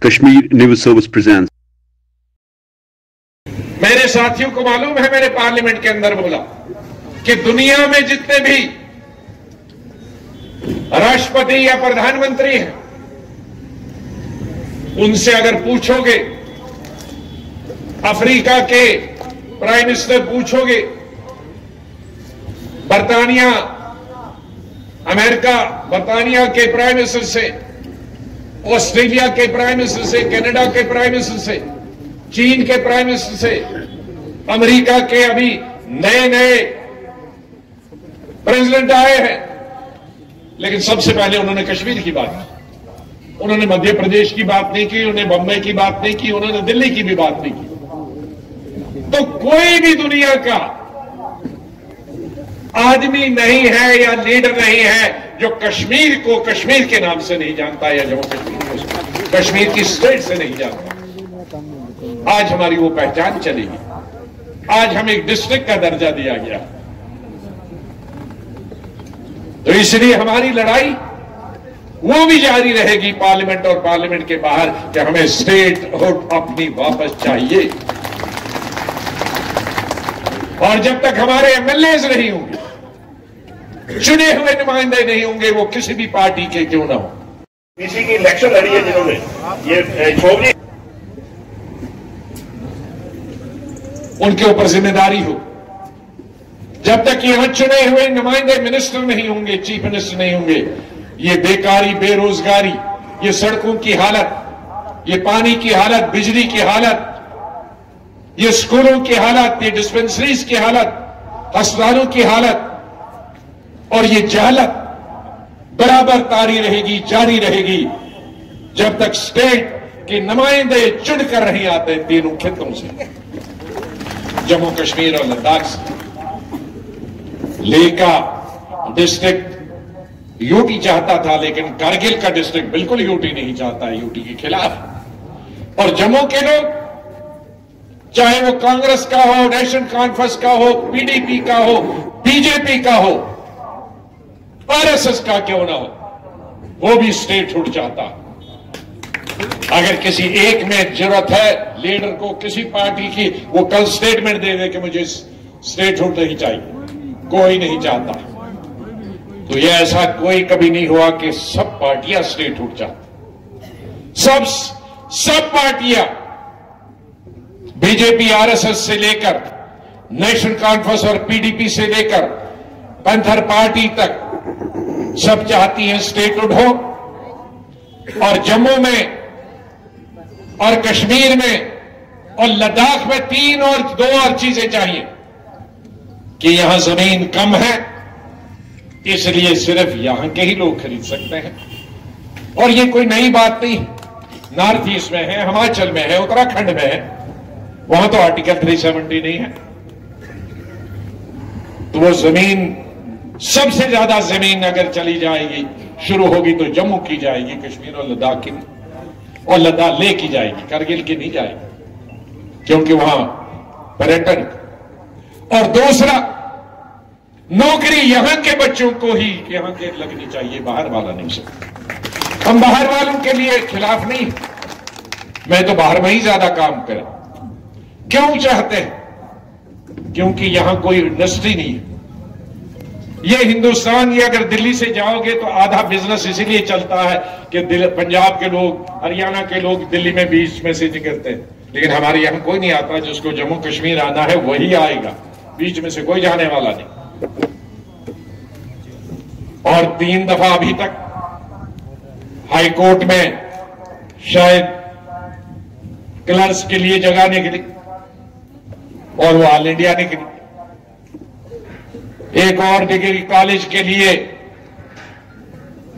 Kashmir News Service presents. मेरे साथियों को मालूम है, मैंने पार्लियामेंट के अंदर बोला कि दुनिया में जितने भी राष्ट्रपति या प्रधानमंत्री हैं, उनसे अगर पूछोगे, अफ्रीका के प्राइम मिनिस्टर पूछोगे, बर्तानिया, अमेरिका, बर्तानिया के प्राइम मिनिस्टर से, ऑस्ट्रेलिया के प्राइम मिनिस्टर से, कनाडा के प्राइम मिनिस्टर से, चीन के प्राइम मिनिस्टर से, अमेरिका के अभी नए नए प्रेसिडेंट आए हैं, लेकिन सबसे पहले उन्होंने कश्मीर की बात की। उन्होंने मध्य प्रदेश की बात नहीं की, उन्होंने बंबई की बात नहीं की, उन्होंने दिल्ली की भी बात नहीं की। तो कोई भी दुनिया का आदमी नहीं है या लीडर नहीं है जो कश्मीर को कश्मीर के नाम से नहीं जानता या जम्मू कश्मीर को कश्मीर की स्टेट से नहीं जानता। आज हमारी वो पहचान चलेगी। आज हमें एक डिस्ट्रिक्ट का दर्जा दिया गया, तो इसलिए हमारी लड़ाई वो भी जारी रहेगी पार्लियामेंट और पार्लियामेंट के बाहर कि हमें स्टेट हुड अपनी वापस चाहिए। और जब तक हमारे एमएलए नहीं होंगे, चुने हुए नुमाइंदे नहीं होंगे, वो किसी भी पार्टी के क्यों ना हो। किसी की इलेक्शन लड़ी है जिन्होंने ये छोड़ी, उनके ऊपर जिम्मेदारी हो। जब तक यहां चुने हुए नुमाइंदे मिनिस्टर नहीं होंगे, चीफ मिनिस्टर नहीं होंगे, ये बेकारी, बेरोजगारी, ये सड़कों की हालत, ये पानी की हालत, बिजली की हालत, ये स्कूलों की हालत, ये डिस्पेंसरीज की हालत, अस्पतालों की हालत और ये जहालत बराबर तारी रहेगी, जारी रहेगी, जब तक स्टेट के नुमाइंदे चुनकर नहीं आते तीनों खित्तों से, जम्मू कश्मीर और लद्दाख से। लेह का डिस्ट्रिक्ट यूटी चाहता था, लेकिन कारगिल का डिस्ट्रिक्ट बिल्कुल यूटी नहीं चाहता है, यूटी के खिलाफ। और जम्मू के लोग, चाहे वो कांग्रेस का हो, नेशनल कॉन्फ्रेंस का हो, पीडीपी का हो, बीजेपी का हो, आरएसएस का क्यों ना हो, वो भी स्टेट हुड चाहता। अगर किसी एक में जरूरत है लीडर को किसी पार्टी की, वो कल स्टेटमेंट दे दे कि मुझे स्टेट हुड नहीं चाहिए, कोई नहीं चाहता। तो ये ऐसा कोई कभी नहीं हुआ कि सब पार्टियां स्टेट हुड चाहती। सब पार्टियां, बीजेपी, आरएसएस से लेकर नेशनल कॉन्फ्रेंस और पीडीपी से लेकर पैंथर पार्टी तक, सब चाहती हैं स्टेटहुड हो। और जम्मू में और कश्मीर में और लद्दाख में दो और चीजें चाहिए कि यहां जमीन कम है, इसलिए सिर्फ यहां के ही लोग खरीद सकते हैं। और ये कोई नई बात नहीं, नॉर्थ ईस्ट में है, हिमाचल में है, उत्तराखंड में है, वहां तो आर्टिकल 370 नहीं है। तो वो जमीन, सबसे ज्यादा जमीन अगर चली जाएगी, शुरू होगी तो जम्मू की जाएगी, कश्मीर और लद्दाख की, और लद्दाख लेह की जाएगी, करगिल की नहीं जाएगी, क्योंकि वहां पर्यटन। और दूसरा, नौकरी यहां के बच्चों को ही यहां के लगनी चाहिए, बाहर वाला नहीं सकता। हम बाहर वालों के लिए खिलाफ नहीं, मैं तो बाहर में ही ज्यादा काम करें। क्यों चाहते हैं? क्योंकि यहां कोई इंडस्ट्री नहीं है। ये हिंदुस्तान, ये अगर दिल्ली से जाओगे तो आधा बिजनेस इसीलिए चलता है कि पंजाब के लोग, हरियाणा के लोग दिल्ली में बीच में से निकलते हैं, लेकिन हमारे यहां कोई नहीं आता। जिसको जम्मू कश्मीर आना है वही आएगा, बीच में से कोई जाने वाला नहीं। और 3 दफा अभी तक हाई कोर्ट में शायद क्लर्क्स के लिए जगह निकली और वो ऑल इंडिया निकली। एक और डिग्री कॉलेज के लिए,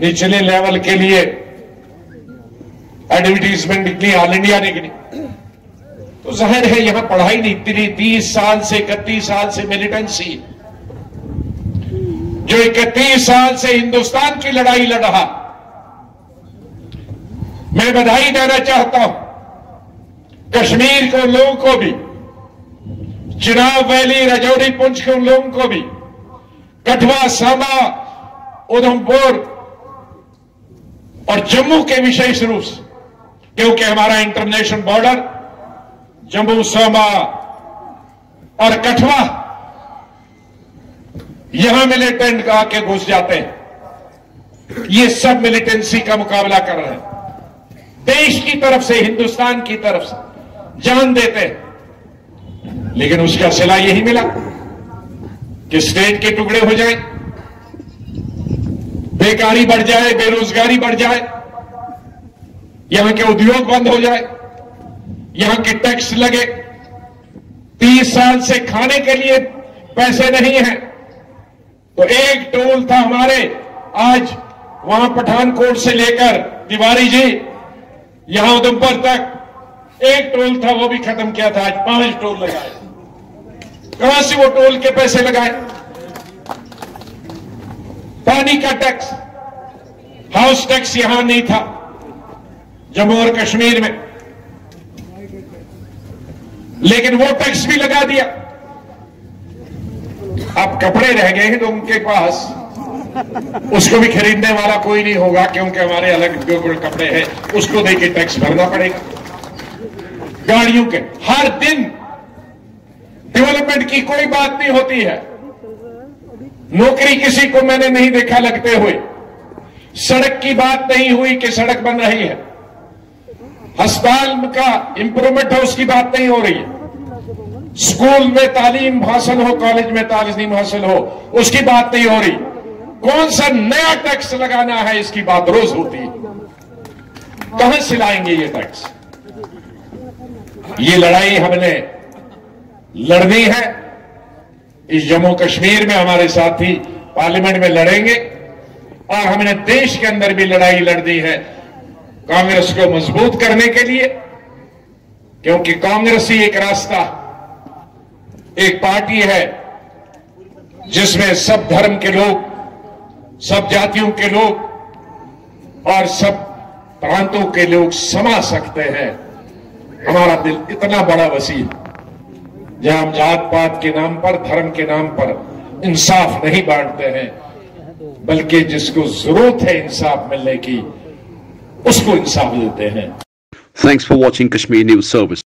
निचले लेवल के लिए एडवर्टीजमेंट निकली, ऑल इंडिया निकली। तो जाहिर है यहां पढ़ाई नहीं, 30 साल से 31 साल से मिलिटेंसी, जो 31 साल से हिंदुस्तान की लड़ाई लड़ रहा। मैं बधाई देना चाहता हूं कश्मीर के लोगों को भी, चिनाब वैली, राजौरी, पुंछ के उन लोगों को भी, कठुआ, सांबा, उधमपुर और जम्मू के विशेष रूप से क्योंकि हमारा इंटरनेशनल बॉर्डर जम्मू सोमा और कठुआ, यहां मिलिटेंट आके घुस जाते हैं। ये सब मिलिटेंसी का मुकाबला कर रहे हैं। देश की तरफ से, हिंदुस्तान की तरफ से जान देते हैं, लेकिन उसका सिला यही मिला कि स्टेट के टुकड़े हो जाए, बेकारी बढ़ जाए, बेरोजगारी बढ़ जाए, यहां के उद्योग बंद हो जाए, यहां के टैक्स लगे। 30 साल से खाने के लिए पैसे नहीं है, तो एक टोल था हमारे, आज वहां पठानकोट से लेकर तिवारी जी यहां उधमपुर तक एक टोल था, वो भी खत्म किया था। आज 5 टोल लगाए। कहां से वो टोल के पैसे लगाए? पानी का टैक्स, हाउस टैक्स यहां नहीं था जम्मू और कश्मीर में, लेकिन वो टैक्स भी लगा दिया। अब कपड़े रह गए हैं तो उनके पास, उसको भी खरीदने वाला कोई नहीं होगा, क्योंकि हमारे अलग जो कपड़े हैं उसको देके टैक्स भरना पड़ेगा। गाड़ियों के हर दिन डेवलपमेंट की कोई बात नहीं होती है। नौकरी किसी को मैंने नहीं देखा लगते हुए। सड़क की बात नहीं हुई कि सड़क बन रही है। अस्पताल का इंप्रूवमेंट है, उसकी बात नहीं हो रही है। स्कूल में तालीम हासिल हो, कॉलेज में तालीम हासिल हो, उसकी बात नहीं हो रही। कौन सा नया टैक्स लगाना है, इसकी बात रोज होती है। कहां से लाएंगे ये टैक्स? ये लड़ाई हमने लड़नी है। इस जम्मू कश्मीर में हमारे साथी पार्लियामेंट में लड़ेंगे, और हमने देश के अंदर भी लड़ाई लड़नी है कांग्रेस को मजबूत करने के लिए, क्योंकि कांग्रेस ही एक रास्ता, एक पार्टी है जिसमें सब धर्म के लोग, सब जातियों के लोग और सब प्रांतों के लोग समा सकते हैं। हमारा दिल इतना बड़ा वसी है, जहां हम जात पात के नाम पर, धर्म के नाम पर इंसाफ नहीं बांटते हैं, बल्कि जिसको जरूरत है इंसाफ मिलने की, उसको इंसाफ देते हैं। Thanks for watching Kashmir News Service.